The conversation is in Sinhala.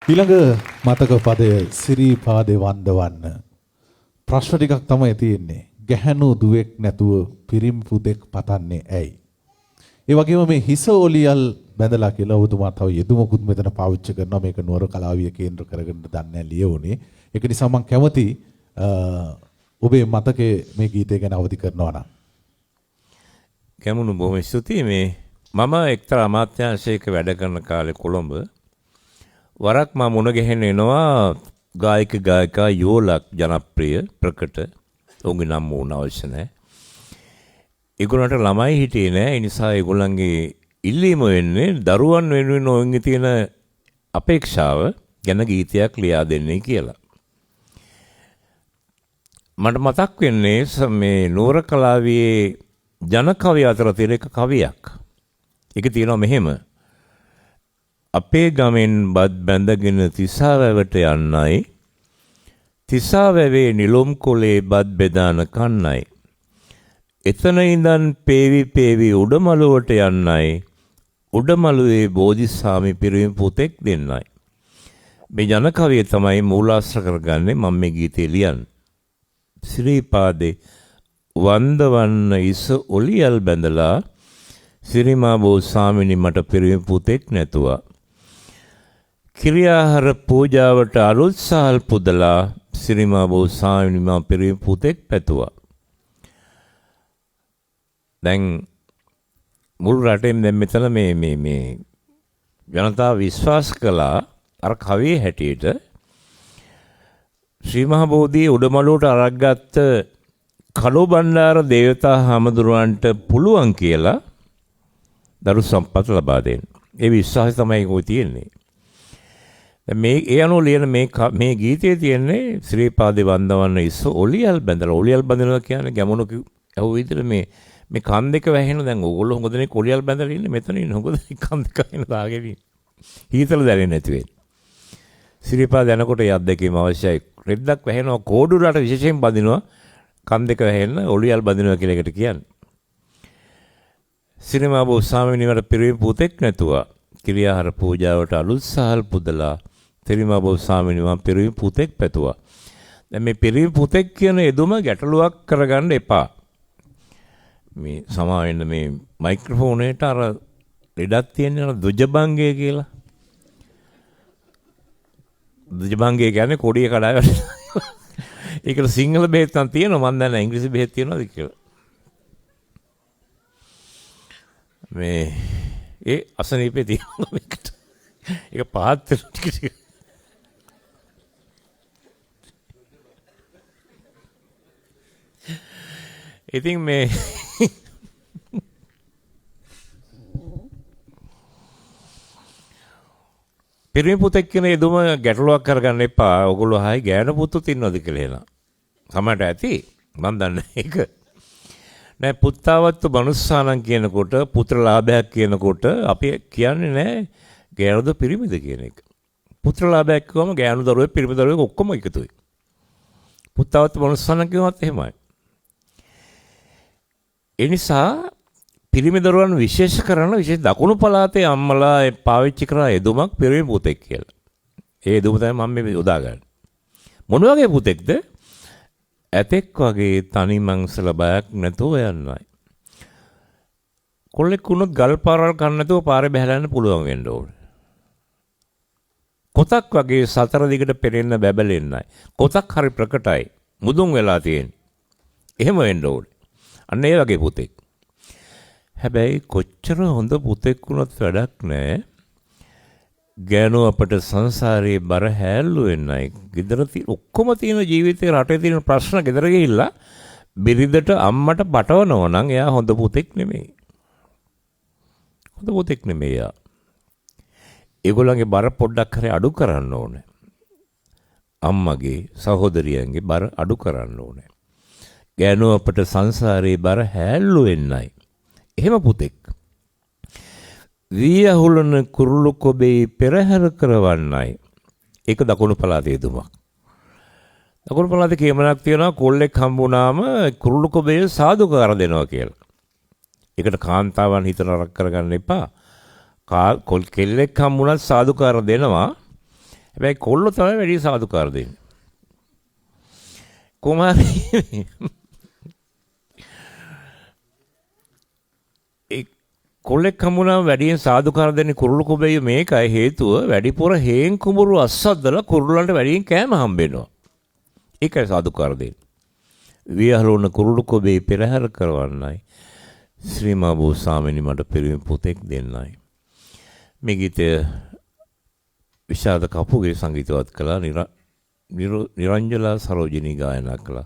ඊළඟ මතක පදය සිරිපාදේ වන්දවන්න. ප්‍රශ්න ටිකක් තමයි තියෙන්නේ. ගැහැණු දුවෙක් නැතුව පිරිමි පුතෙක් පතන්නේ ඇයි? ඒ වගේම මේ හිස ඔලියල් බැඳලා කියලා ඔබතුමා තව යෙදුමකුත් මෙතන පාවිච්චි කරනවා. මේක නුවර කලාවිය කේන්ද්‍ර කරගෙන දන්නේ ලියවුනේ. ඒක නිසා මම කැමති ඔබේ මතකයේ මේ ගීතය ගැන අවදි කරනවා නම්. කැමුණු බොහොම ස්තුතියි. මේ මම එක්තරා අමාත්‍යාංශයක වැඩ කරන කාලේ කොළඹ වරක් මම මුණ ගැහෙන්න එනවා ගායක ගායිකා යෝලක් ජනප්‍රිය ප්‍රකට. ඔවුන්ගේ නම් වුණ අවශ්‍ය නැහැ. ඒගොල්ලන්ට ළමයි හිටියේ නැහැ. ඒ නිසා ඒගොල්ලන්ගේ ඉල්ලීම වෙන්නේ දරුවන් වෙනුවෙන් ඔවුන්ගේ තියෙන අපේක්ෂාව ගැන ගීතයක් ලියා දෙන්නේ කියලා. මට මතක් වෙන්නේ මේ නුවර කලාවියේ ජනකවිය අතර තියෙන එක කවියක්. ඒක තියෙනවා මෙහෙම. අපේ ගමෙන් බත් බැඳගෙන තිසාවැවට යන්නයි තිසාවැවේ නිලොම් කොලේ බත් බෙදාන කන්නයි එතන ඉඳන් පේවි පේවි උඩමළුවට යන්නයි උඩමළුවේ බෝධිසාමි පිරිමි පුතෙක් දෙන්නයි. මේ ජනකවිය තමයි මූලාශ්‍ර කරගන්නේ මම මේ ගීතේ ලියන්නේ. සිරිපාදේ වන්දවන්න ඉස ඔලියල් බැඳලා සිරිමා බෝසාමිනි මට පිරිමි පුතෙක් නැතුවා. කිරියාහාර පූජාවට අලුත් සහල් පුදලා සිරිමා බෝසාමිනි මා පිරිමි පුතෙක් පැතුවා. දැන් මුළු රටෙන් දැන් මෙතන මේ ජනතාව විශ්වාස කළා අර කවියේ හැටියට ශ්‍රී මහ බෝධියේ උඩමළුවට අරක්ගත්ත කළු බණ්ඩාර දේවතා හාමුදුරුවන්ට පුළුවන් කියලා දරු සම්පත් ලබා දෙන්න. ඒ විශ්වාසය තමයි කොයි තියෙන්නේ. මේ ඒ අනුව ලියන මේ ගීතයේ තියෙන්නේ ශ්‍රීපාදේ වන්දවන්න ඉස්ස ඔලියල් බැඳලා. ඔලියල් බැඳනවා කියන්නේ ගැමුණු ඇහුව විදිහට මේ කන් දෙක වැහෙන දැන් ඕගොල්ලෝ හොඟ දෙනෙක් ඔලියල් බැඳලා ඉන්නේ මෙතන ඉන්න හොඟ දෙනෙක් කන් දෙක වෙන දාගෙන ඉන්නේ. හීතල දැනෙන්නේ නැති වෙන්නේ. ශ්‍රීපාද යනකොට යත් දෙකේම අවශ්‍යයි. රෙද්දක් වැහෙනවා කෝඩුරට විශේෂයෙන් බඳිනවා. කන් දෙක වැහෙන්න ඔලියල් බඳිනවා කියලා එකට කියන්නේ. සිරිමා බෝසාමිනි මට පිරිමි පුතෙක් නැතුවා. කිරියාහාර පූජාවට අලුත් සහල් පුදලා සිරිමා බෝසාමිනි මම පිරිමි පුතෙක් පැතුවා. දැන් මේ පිරිමි පුතෙක් කියන යෙදුම ගැටලුවක් කරගන්න එපා. මේ සමාවෙන්න මේ මයික්‍රොෆෝනේට අර ලෙඩක් තියෙන දුජබංගය කියලා. දුජබංගය කියන්නේ කොඩිය කඩා වැටෙනවා. ඒකට සිංහල බෙහෙත් නම් තියෙනවා. මම දන්නේ ඉංග්‍රීසි බෙහෙත් තියෙනවද කියලා. මේ ඒ අසනීපේ තියෙනවා මේකට. ඒක පහත් ටික. ඉතින් මේ පිරිමි පුතෙක් කියන යෙදුම ගැටලුවක් කරගන්න එපා. ඔයගොල්ලෝ හයි ගෑනු පුතුත් ඉන්නවද කියලා එහෙනම්. සමහරට ඇති. මම දන්නේ ඒක. නෑ පුත්තාවත්තු මනුස්සානම් කියනකොට පුත්‍රලාභයක් කියනකොට අපි කියන්නේ නෑ ගෑනුද පිරිමිද කියන එක. පුත්‍රලාභයක් කියවම ගෑනු දරුවෙක් පිරිමි දරුවෙක් ඔක්කොම එකතුයි. පුත්තාවත්තු මනුස්සානම් කියනවත් එහෙමයි. ඒ නිසා පිරිමි දරුවන් විශේෂ කරන විශේෂ දකුණු පළාතේ අම්මලා පාවිච්චි කරන යෙදුමක් පිරිමි පුතෙක් කියලා. ඒ යෙදුම තමයි මම මේ යොදාගන්නේ. මොන වගේ පුතෙක්ද? ඇතෙක් වගේ තනි මංසල බයක් නැතුව යන්නයි. කොල්ලෙක් වුණොත් ගල් පාරවල් කන්න නැතුව පාරේ බහැලා යන්න පුළුවන් වෙන්න ඕනේ. කොතක් වගේ සතර දිගට පෙරෙන්න බැබලෙන්නයි. කොතක් හරි ප්‍රකටයි. මුදුන් වෙලා තියෙන්නේ. එහෙම වෙන්න ඕනේ. අන්න ඒ වගේ පුතෙක්. හැබැයි කොච්චර හොඳ පුතෙක් වුණත් වැඩක් නැහැ. ගෑනු අපට සංසාරයේ බර හැල්ලු වෙන්නයි. ගෙදර ඔක්කොම තියෙන ජීවිතේ රටේ තියෙන ප්‍රශ්න ගෙදර ගිහිල්ලා බිරිඳට අම්මට පටවනවා නම් එයා හොඳ පුතෙක් නෙමෙයි. හොඳ පුතෙක් නෙමෙයි එයා. ඒගොල්ලන්ගේ බර පොඩ්ඩක් හරි අඩු කරන්න ඕනේ. අම්මගේ සහෝදරියන්ගේ බර අඩු කරන්න ඕනේ. ගෑනු අපට සංසාරයේ බර හැල්ලු වෙන්නයි. එහෙම පුතෙක්. වී අහුලන කුරුළු කොබේ පෙරහැර කරවන්නයි. ඒක දකුණු පළාතේ යෙදුමක්. දකුණු පළාතේ කියමනක් තියෙනවා කොල්ලෙක් හම්බුනාම කුරුළු කොබේ සාදුකාර දෙනවා කියලා. ඒකට කාන්තාවන් හිත නරක කරගන්න එපා. කෙල්ලෙක් හම්බුනත් සාදුකාර දෙනවා. හැබැයි කොල්ලෝ තමයි වැඩි සාදුකාර දෙන්නේ. කොහොමද ඒ කොල්ලෙක් හමුණාම වැඩියෙන් සාදුකාර දෙන්නේ කුරුළු කොබෙය මේකයි හේතුව වැඩිපුර හේන් කුඹුරු අස්සද්දලා කුරුල්ලන්ට වැඩියෙන් කෑම හම්බෙනවා. ඒකයි සාදුකාර දෙන්නේ. වියහලෝන කුරුළු කොබේ පෙරහැර කරවන්නයි ශ්‍රීමා බෝසාමිනි මට පිරිමි පුතෙක් දෙන්නයි. මේ ගීතය විශාරද කපුගේ සංගීතවත් කළා නිරංජලා සරෝජිනී ගායනා කළා.